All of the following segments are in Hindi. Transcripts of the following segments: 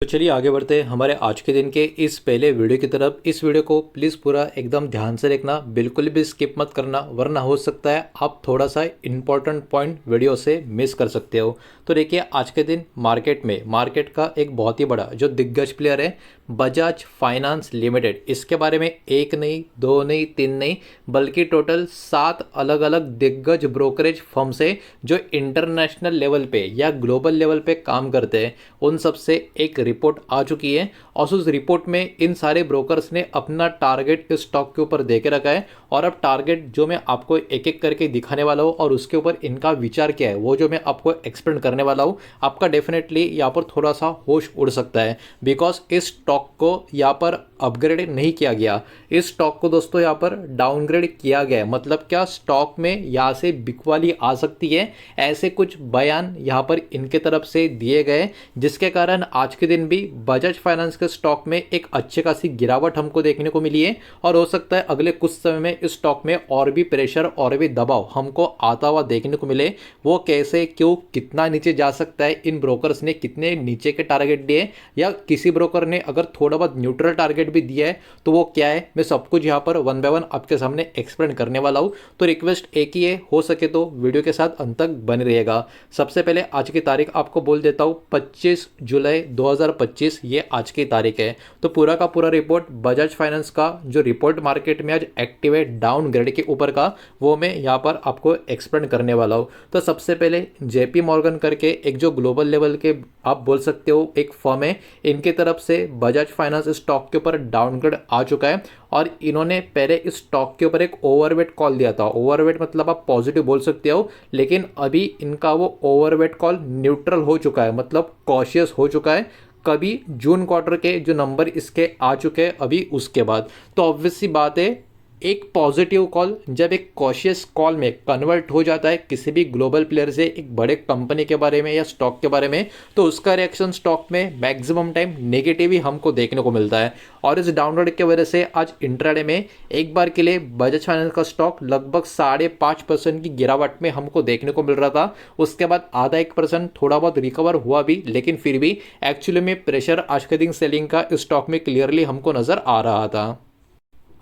तो चलिए आगे बढ़ते हैं हमारे आज के दिन के इस पहले वीडियो की तरफ। इस वीडियो को प्लीज़ पूरा एकदम ध्यान से देखना, बिल्कुल भी स्किप मत करना, वरना हो सकता है आप थोड़ा सा इंपॉर्टेंट पॉइंट वीडियो से मिस कर सकते हो। तो देखिए आज के दिन मार्केट का एक बहुत ही बड़ा जो दिग्गज प्लेयर है बजाज फाइनेंस लिमिटेड, इसके बारे में एक नहीं, दो नहीं, तीन नहीं, बल्कि टोटल 7 अलग अलग दिग्गज ब्रोकरेज फर्म से जो इंटरनेशनल लेवल पे या ग्लोबल लेवल पे काम करते हैं, उन सब से एक रिपोर्ट आ चुकी है। और उस रिपोर्ट में इन सारे ब्रोकर्स ने अपना टारगेट इस स्टॉक के ऊपर दे के रखा है। और अब टारगेट जो मैं आपको एक एक करके दिखाने वाला हूँ और उसके ऊपर इनका विचार क्या है वो जो मैं आपको एक्सप्लेन करने वाला हूँ, आपका डेफिनेटली यहाँ पर थोड़ा सा होश उड़ सकता है। बिकॉज इस स्टॉक को यहाँ पर अपग्रेड नहीं किया गया, इस स्टॉक को दोस्तों यहाँ पर डाउनग्रेड किया गया है। मतलब क्या, स्टॉक में यहाँ से बिकवाली आ सकती है, ऐसे कुछ बयान यहाँ पर इनके तरफ से दिए गए, जिसके कारण आज के दिन भी बजाज फाइनेंस के स्टॉक में एक अच्छे खासी गिरावट हमको देखने को मिली है। और हो सकता है अगले कुछ समय में इस स्टॉक में और भी प्रेशर और भी दबाव हमको आता हुआ देखने को मिले। वो कैसे, क्यों, कितना नीचे जा सकता है, इन ब्रोकर्स ने कितने नीचे के टारगेट दिए, या किसी ब्रोकर ने अगर थोड़ा बहुत न्यूट्रल टारगेट भी दिया है तो वो क्या है, मैं सब कुछ यहाँ पर वन बाय वन आपके सामने एक्सप्लेन करने वाला हूँ। तो रिक्वेस्ट एक ही है, हो सके तो वीडियो के साथ अंत तक बने रहिएगा। सबसे पहले आज की तारीख आपको बोल देता हूँ, 25 जुलाई 2025 ये आज की तारीख है। तो पूरा का पूरा रिपोर्ट बजाज फाइनेंस का जो रिपोर्ट मार्केट में आज एक्टिव है डाउनग्रेड के ऊपर का, वो मैं यहाँ पर आपको एक्सप्लेन करने वाला हूँ। तो सबसे पहले जेपी मॉर्गन करके एक जो ग्लोबल लेवल के आप बोल सकते हो एक फर्म है, इनके तरफ से बजाज फाइनेंस स्टॉक के ऊपर डाउनग्रेड आ चुका है। और इन्होंने पहले इस स्टॉक के ऊपर एक ओवरवेट कॉल दिया था। ओवरवेट मतलब आप पॉजिटिव बोल सकते हो, लेकिन अभी इनका वो ओवरवेट कॉल न्यूट्रल हो चुका है, मतलब कॉशियस हो चुका है। कभी जून क्वार्टर के जो नंबर इसके आ चुके हैं अभी उसके बाद, तो ऑब्वियस सी बात है एक पॉजिटिव कॉल जब एक कॉशियस कॉल में कन्वर्ट हो जाता है किसी भी ग्लोबल प्लेयर से एक बड़े कंपनी के बारे में या स्टॉक के बारे में, तो उसका रिएक्शन स्टॉक में मैक्सिमम टाइम नेगेटिव ही हमको देखने को मिलता है। और इस डाउनग्रेड की वजह से आज इंट्राडे में एक बार के लिए बजाज फाइनेंस का स्टॉक लगभग 5.5% की गिरावट में हमको देखने को मिल रहा था। उसके बाद आधा 1% थोड़ा बहुत रिकवर हुआ भी, लेकिन फिर भी एक्चुअली में प्रेशर आज के दिन सेलिंग का इस स्टॉक में क्लियरली हमको नजर आ रहा था।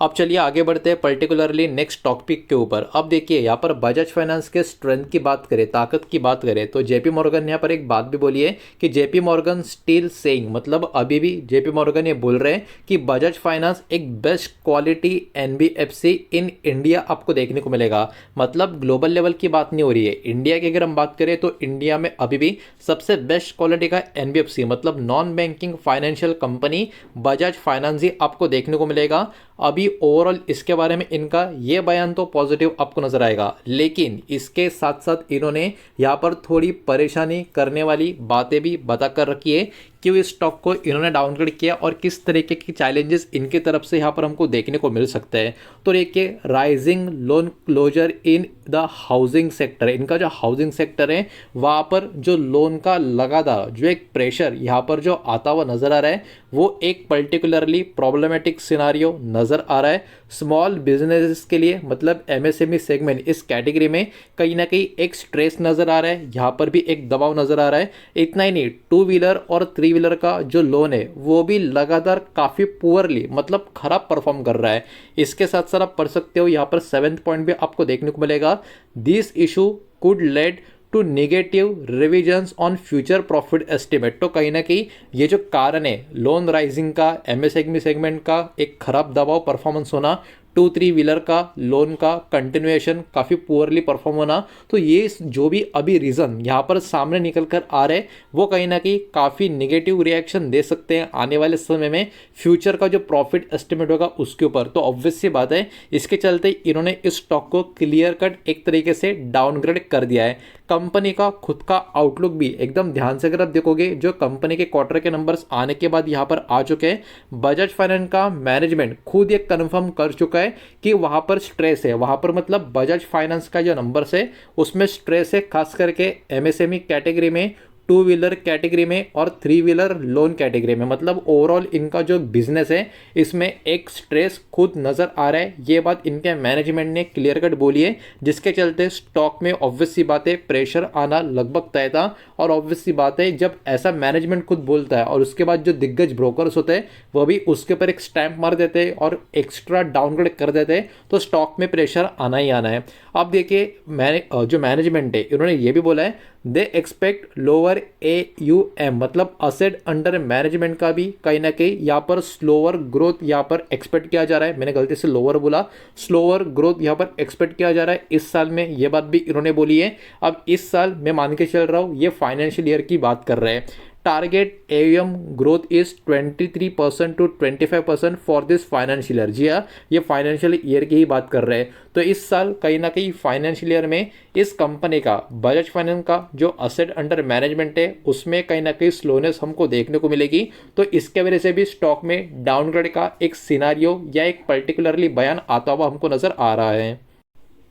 अब चलिए आगे बढ़ते हैं पर्टिकुलरली नेक्स्ट टॉपिक के ऊपर। अब देखिए यहाँ पर बजाज फाइनेंस के स्ट्रेंथ की बात करें, ताकत की बात करें, तो जेपी मॉर्गन ने यहाँ पर एक बात भी बोली है कि जेपी मॉर्गन स्टिल सेइंग, मतलब अभी भी जेपी मॉर्गन ये बोल रहे हैं कि बजाज फाइनेंस एक best quality NBFC in India आपको देखने को मिलेगा। मतलब ग्लोबल लेवल की बात नहीं हो रही है, इंडिया की अगर हम बात करें तो इंडिया में अभी भी सबसे बेस्ट क्वालिटी का एनबीएफसी मतलब non banking financial company Bajaj finance ही आपको देखने को मिलेगा। अभी ओवरऑल इसके बारे में इनका ये बयान तो पॉजिटिव आपको नजर आएगा, लेकिन इसके साथ साथ इन्होंने यहाँ पर थोड़ी परेशानी करने वाली बातें भी बता कर रखी है। क्यों इस स्टॉक को इन्होंने डाउनग्रेड किया और किस तरीके की चैलेंजेस इनकी तरफ से यहाँ पर हमको देखने को मिल सकते हैं। तो देखिए, rising loan closure in the housing sector, इनका जो हाउसिंग सेक्टर है वहाँ पर जो लोन का लगातार जो एक प्रेशर यहाँ पर जो आता हुआ नजर आ रहा है, वो एक पर्टिकुलरली प्रॉब्लमेटिक सिनारियो नजर आ रहा है स्मॉल बिजनेसेस के लिए। मतलब एमएसएमई सेगमेंट इस कैटेगरी में कहीं ना कहीं एक स्ट्रेस नजर आ रहा है, यहाँ पर भी एक दबाव नजर आ रहा है। इतना ही नहीं, 2 व्हीलर और 3 व्हीलर का जो लोन है वो भी लगातार काफ़ी पुअरली, मतलब खराब परफॉर्म कर रहा है। इसके साथ साथ आप पढ़ सकते हो यहाँ पर 7th पॉइंट भी आपको देखने को मिलेगा, this issue could lead to negative revisions on future profit estimate. तो कहीं ना कहीं ये जो कारण है लोन राइजिंग का, एमएसएमई सेगमेंट का एक खराब दबाव परफॉर्मेंस होना, 2-3 व्हीलर का लोन का कंटिन्यूएशन काफ़ी पुअरली परफॉर्म होना, तो ये जो भी अभी रीज़न यहाँ पर सामने निकल कर आ रहे हैं वो कहीं ना कहीं काफ़ी निगेटिव रिएक्शन दे सकते हैं आने वाले समय में फ्यूचर का जो प्रॉफिट एस्टिमेट होगा उसके ऊपर। तो ऑब्वियस सी बात है, इसके चलते इन्होंने इस स्टॉक को क्लियर कट एक तरीके से डाउनग्रेड कर दिया है। कंपनी का खुद का आउटलुक भी एकदम ध्यान से अगर आप देखोगे, जो कंपनी के क्वार्टर के नंबर्स आने के बाद यहाँ पर आ चुके हैं, बजाज फाइनेंस का मैनेजमेंट खुद ये कंफर्म कर चुका है कि वहां पर स्ट्रेस है। वहां पर मतलब बजाज फाइनेंस का जो नंबर्स है उसमें स्ट्रेस है, खास करके एमएसएमई कैटेगरी में टू व्हीलर कैटेगरी में और थ्री व्हीलर लोन कैटेगरी में। मतलब ओवरऑल इनका जो बिजनेस है इसमें एक स्ट्रेस खुद नज़र आ रहा है। ये बात इनके मैनेजमेंट ने क्लियर कट बोली है, जिसके चलते स्टॉक में ऑब्वियस सी बात है प्रेशर आना लगभग तय था। और ऑब्वियस सी बात है जब ऐसा मैनेजमेंट खुद बोलता है और उसके बाद जो दिग्गज ब्रोकर्स होते हैं वो भी उसके ऊपर एक स्टैंप मार देते हैं और एक्स्ट्रा डाउनग्रेड कर देते हैं, तो स्टॉक में प्रेशर आना ही आना है। अब देखिए जो मैनेजमेंट है इन्होंने ये भी बोला है दे एक्सपेक्ट लोअर AUM, मतलब असेट अंडर मैनेजमेंट का भी कहीं ना कहीं यहाँ पर स्लोअर ग्रोथ यहाँ पर एक्सपेक्ट किया जा रहा है। मैंने गलती से लोअर बोला, स्लोअर ग्रोथ यहाँ पर एक्सपेक्ट किया जा रहा है इस साल में, ये बात भी इन्होंने बोली है। अब इस साल मैं मान के चल रहा हूँ ये फाइनेंशियल ईयर की बात कर रहे हैं। Target AUM growth is 23% to 25% for this financial year. जी हाँ, ये फाइनेंशियल ईयर की ही बात कर रहे हैं। तो इस साल कहीं ना कहीं फाइनेंशियल ईयर में इस कंपनी का बजाज फाइनेंस का जो असेट अंडर मैनेजमेंट है उसमें कहीं ना कहीं स्लोनेस हमको देखने को मिलेगी। तो इसके वजह से भी स्टॉक में डाउनग्रेड का एक सिनारियो या एक पर्टिकुलरली बयान आता हुआ हमको नजर आ रहा है।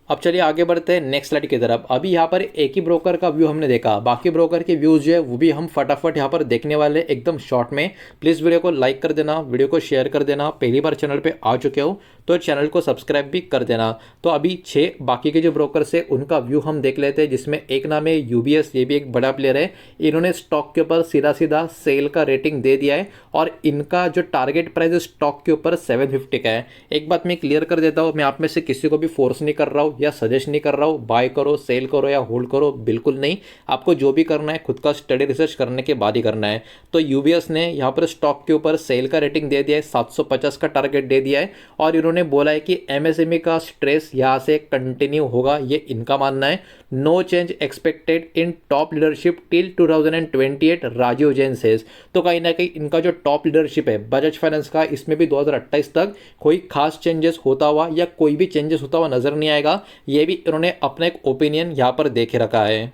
अब चलिए आगे बढ़ते हैं नेक्स्ट स्लाइड की तरफ। अभी यहाँ पर एक ही ब्रोकर का व्यू हमने देखा, बाकी ब्रोकर के व्यूज जो है वो भी हम फटाफट यहाँ पर देखने वाले एकदम शॉर्ट में। प्लीज़ वीडियो को लाइक कर देना, वीडियो को शेयर कर देना। पहली बार चैनल पे आ चुके हो तो चैनल को सब्सक्राइब भी कर देना। तो अभी 6 बाकी के जो ब्रोकर्स है उनका व्यू हम देख लेते हैं, जिसमें एक नाम है UBS, ये भी एक बड़ा प्लेयर है। इन्होंने स्टॉक के ऊपर सीधा सीधा सेल का रेटिंग दे दिया है और इनका जो टारगेट प्राइस स्टॉक के ऊपर 750 का है। एक बात मैं क्लियर कर देता हूँ, मैं आप में से किसी को भी फोर्स नहीं कर रहा हूँ या सजेस्ट नहीं कर रहा हूँ बाय करो, सेल करो या होल्ड करो, बिल्कुल नहीं। आपको जो भी करना है खुद का स्टडी रिसर्च करने के बाद ही करना है। तो UBS ने यहाँ पर स्टॉक के ऊपर सेल का रेटिंग दे दिया है, 750 का टारगेट दे दिया है और इन्होंने बोला है कि MSME का स्ट्रेस यहाँ से कंटिन्यू होगा, ये इनका मानना है। No change expected in top leadership till 2028, Rajiv Jain says. तो कहीं ना कहीं इनका जो टॉप लीडरशिप है बजाज फाइनेंस का, इसमें भी 2028 तक कोई खास चेंजेस होता हुआ या कोई भी चेंजेस होता हुआ नजर नहीं आएगा। ये भी इन्होंने अपना एक ओपिनियन यहाँ पर देखे रखा है।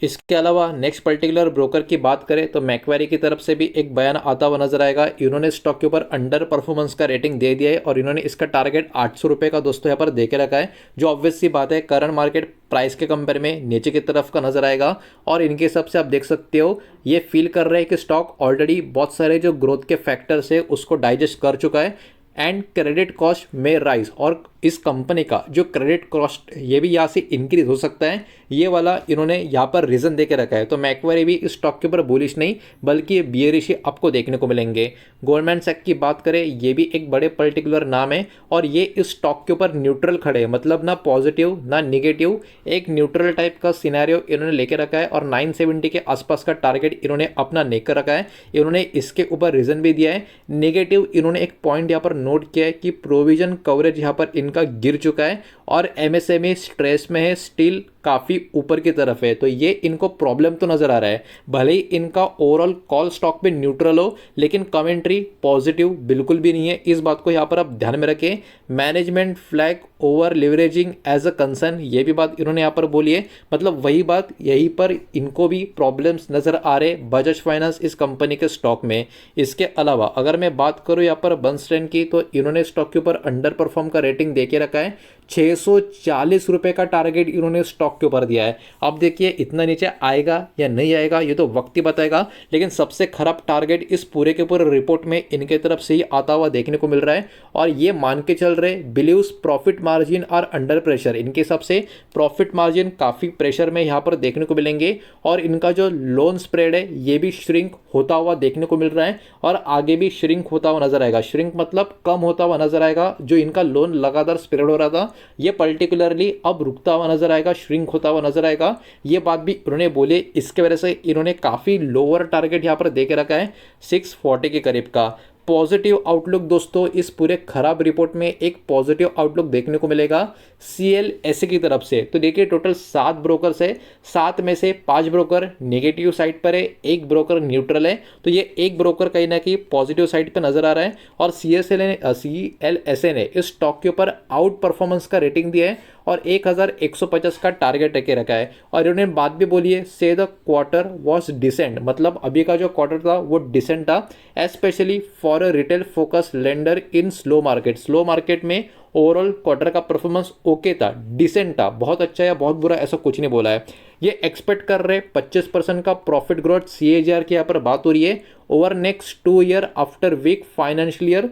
इसके अलावा नेक्स्ट पर्टिकुलर ब्रोकर की बात करें तो मैक्वेरी की तरफ से भी एक बयान आता हुआ नजर आएगा। इन्होंने स्टॉक के ऊपर अंडर परफॉर्मेंस का रेटिंग दे दिया है और इन्होंने इसका टारगेट 800 रुपये का दोस्तों यहाँ पर देके रखा है, जो ऑब्वियस सी बात है करंट मार्केट प्राइस के कंपेयर में नीचे की तरफ का नजर आएगा। और इनके हिसाब से आप देख सकते हो ये फील कर रहे हैं कि स्टॉक ऑलरेडी बहुत सारे जो ग्रोथ के फैक्टर्स है उसको डाइजेस्ट कर चुका है एंड क्रेडिट कॉस्ट में राइज, और इस कंपनी का जो क्रेडिट कॉस्ट ये भी यहाँ से इंक्रीज हो सकता है, ये वाला इन्होंने यहाँ पर रीजन दे के रखा है। तो मैक्वेरी भी इस स्टॉक के ऊपर बुलिश नहीं बल्कि बियरिश आपको देखने को मिलेंगे। गोल्डमैन सैक्स की बात करें, ये भी एक बड़े पर्टिकुलर नाम है और ये इस स्टॉक के ऊपर न्यूट्रल खड़े हैं, मतलब ना पॉजिटिव ना निगेटिव, एक न्यूट्रल टाइप का सिनेरियो इन्होंने लेके रखा है और 970 के आसपास का टारगेट इन्होंने अपना लेकर रखा है। इन्होंने इसके ऊपर रीजन भी दिया है। नेगेटिव इन्होंने एक पॉइंट यहाँ पर नोट किया है कि प्रोविजन कवरेज यहाँ पर इनका गिर चुका है और MSME स्ट्रेस में है, स्टिल काफ़ी ऊपर की तरफ है। तो ये इनको प्रॉब्लम तो नज़र आ रहा है, भले ही इनका ओवरऑल कॉल स्टॉक पे न्यूट्रल हो लेकिन कमेंट्री पॉजिटिव बिल्कुल भी नहीं है। इस बात को यहाँ पर आप ध्यान में रखें। Management flag over leveraging as a concern, ये भी बात इन्होंने यहाँ पर बोली है। मतलब वही बात, यहीं पर इनको भी प्रॉब्लम्स नज़र आ रहे बजाज फाइनेंस इस कंपनी के स्टॉक में। इसके अलावा अगर मैं बात करूँ यहाँ पर बर्नस्टाइन की, तो इन्होंने स्टॉक के ऊपर अंडर परफॉर्म का रेटिंग दे के रखा है। 640 रुपये का टारगेट इन्होंने स्टॉक के ऊपर दिया है। अब देखिए इतना नीचे आएगा या नहीं आएगा ये तो वक्त ही बताएगा, लेकिन सबसे खराब टारगेट इस पूरे के पूरे रिपोर्ट में इनके तरफ से ही आता हुआ देखने को मिल रहा है। और ये मान के चल रहे believes profit margin are under pressure, इनके हिसाब से प्रॉफिट मार्जिन काफ़ी प्रेशर में यहाँ पर देखने को मिलेंगे और इनका जो लोन स्प्रेड है ये भी श्रिंक होता हुआ देखने को मिल रहा है और आगे भी श्रिंक होता हुआ नजर आएगा। श्रिंक मतलब कम होता हुआ नजर आएगा। जो इनका लोन लगातार स्प्रेड हो रहा था ये पर्टिकुलरली अब रुकता हुआ नजर आएगा, श्रिंक होता हुआ नजर आएगा। ये बात भी उन्होंने बोली। इसके वजह से इन्होंने काफ़ी लोअर टारगेट यहाँ पर दे के रखा है 640 के करीब का। पॉजिटिव आउटलुक दोस्तों, इस पूरे खराब रिपोर्ट में एक पॉजिटिव आउटलुक देखने को मिलेगा CLSA की तरफ से। तो देखिए टोटल 7 ब्रोकर्स है, 7 में से 5 ब्रोकर नेगेटिव साइड पर है, 1 ब्रोकर न्यूट्रल है। तो ये एक ब्रोकर कहीं ना कहीं पॉजिटिव साइड पर नजर आ रहा है और CLSA ने इस स्टॉक के ऊपर आउट परफॉर्मेंस का रेटिंग दिया है और 1150 का टारगेट रखे रखा है। और इन्होंने बात भी बोली है, से द क्वार्टर वॉज डिसेंट, मतलब अभी का जो क्वार्टर था वो डिसेंट था, especially for for a retail focus lender in slow market. Slow market में ओवरऑल क्वार्टर का परफॉर्मेंस ओके था, डिसेंट था, बहुत अच्छा या बहुत बुरा ऐसा कुछ नहीं बोला है। ये एक्सपेक्ट कर रहे 25% का प्रॉफिट ग्रोथ CAGR की यहाँ पर बात हो रही है over next 2 year after weak financial year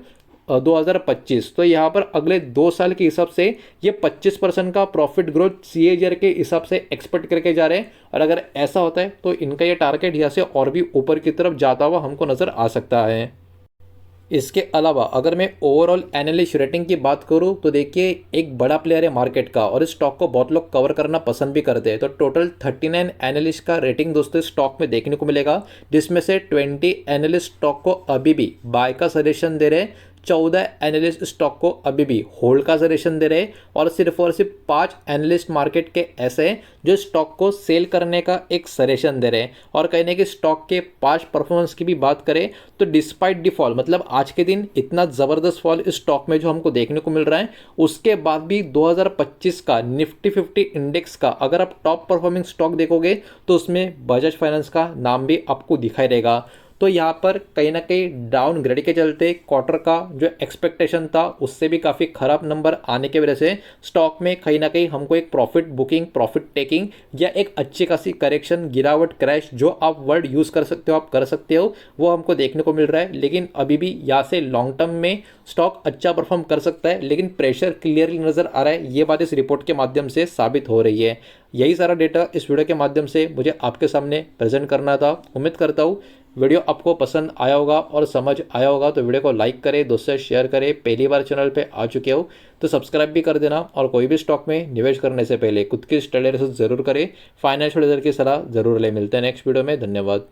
2025। तो यहाँ पर अगले 2 साल के हिसाब से ये 25% का प्रॉफिट ग्रोथ CAGR के हिसाब से एक्सपेक्ट करके जा रहे हैं। और अगर ऐसा होता है तो इनका ये टारगेट यहाँ से और भी ऊपर की तरफ जाता हुआ हमको नज़र आ सकता है। इसके अलावा अगर मैं ओवरऑल एनालिस्ट रेटिंग की बात करूं तो देखिए एक बड़ा प्लेयर है मार्केट का और इस स्टॉक को बहुत लोग कवर करना पसंद भी करते हैं। तो टोटल 39 एनालिस्ट का रेटिंग दोस्तों स्टॉक में देखने को मिलेगा, जिसमें से 20 एनालिस्ट स्टॉक को अभी भी बाय का सजेशन दे रहे हैं, 14 एनालिस्ट स्टॉक को अभी भी होल्ड का सजेशन दे रहे हैं और सिर्फ 5 एनालिस्ट मार्केट के ऐसे हैं जो स्टॉक को सेल करने का एक सजेशन दे रहे हैं। और कहने कि स्टॉक के 5 परफॉर्मेंस की भी बात करें तो डिस्पाइट डिफॉल्ट मतलब आज के दिन इतना ज़बरदस्त फॉल इस स्टॉक में जो हमको देखने को मिल रहा है, उसके बाद भी 2025 का निफ्टी 50 इंडेक्स का अगर आप टॉप परफॉर्मिंग स्टॉक देखोगे तो उसमें बजाज फाइनेंस का नाम भी आपको दिखाई देगा। तो यहाँ पर कहीं ना कहीं डाउन ग्रेड के चलते क्वार्टर का जो एक्सपेक्टेशन था उससे भी काफ़ी खराब नंबर आने की वजह से स्टॉक में कहीं ना कहीं हमको एक प्रॉफिट बुकिंग, प्रॉफिट टेकिंग या एक अच्छी खासी करेक्शन, गिरावट, क्रैश जो आप वर्ड यूज़ कर सकते हो, आप कर सकते हो, वो हमको देखने को मिल रहा है। लेकिन अभी भी यहाँ से लॉन्ग टर्म में स्टॉक अच्छा परफॉर्म कर सकता है, लेकिन प्रेशर क्लियरली नज़र आ रहा है। ये बात इस रिपोर्ट के माध्यम से साबित हो रही है। यही सारा डेटा इस वीडियो के माध्यम से मुझे आपके सामने प्रेजेंट करना था। उम्मीद करता हूँ वीडियो आपको पसंद आया होगा और समझ आया होगा। तो वीडियो को लाइक करें, दोस्तों से शेयर करें। पहली बार चैनल पे आ चुके हो तो सब्सक्राइब भी कर देना और कोई भी स्टॉक में निवेश करने से पहले खुद की स्टडी रिसर्च जरूर करें, फाइनेंशियल एडवाइजर की सलाह जरूर ले। मिलते हैं नेक्स्ट वीडियो में, धन्यवाद।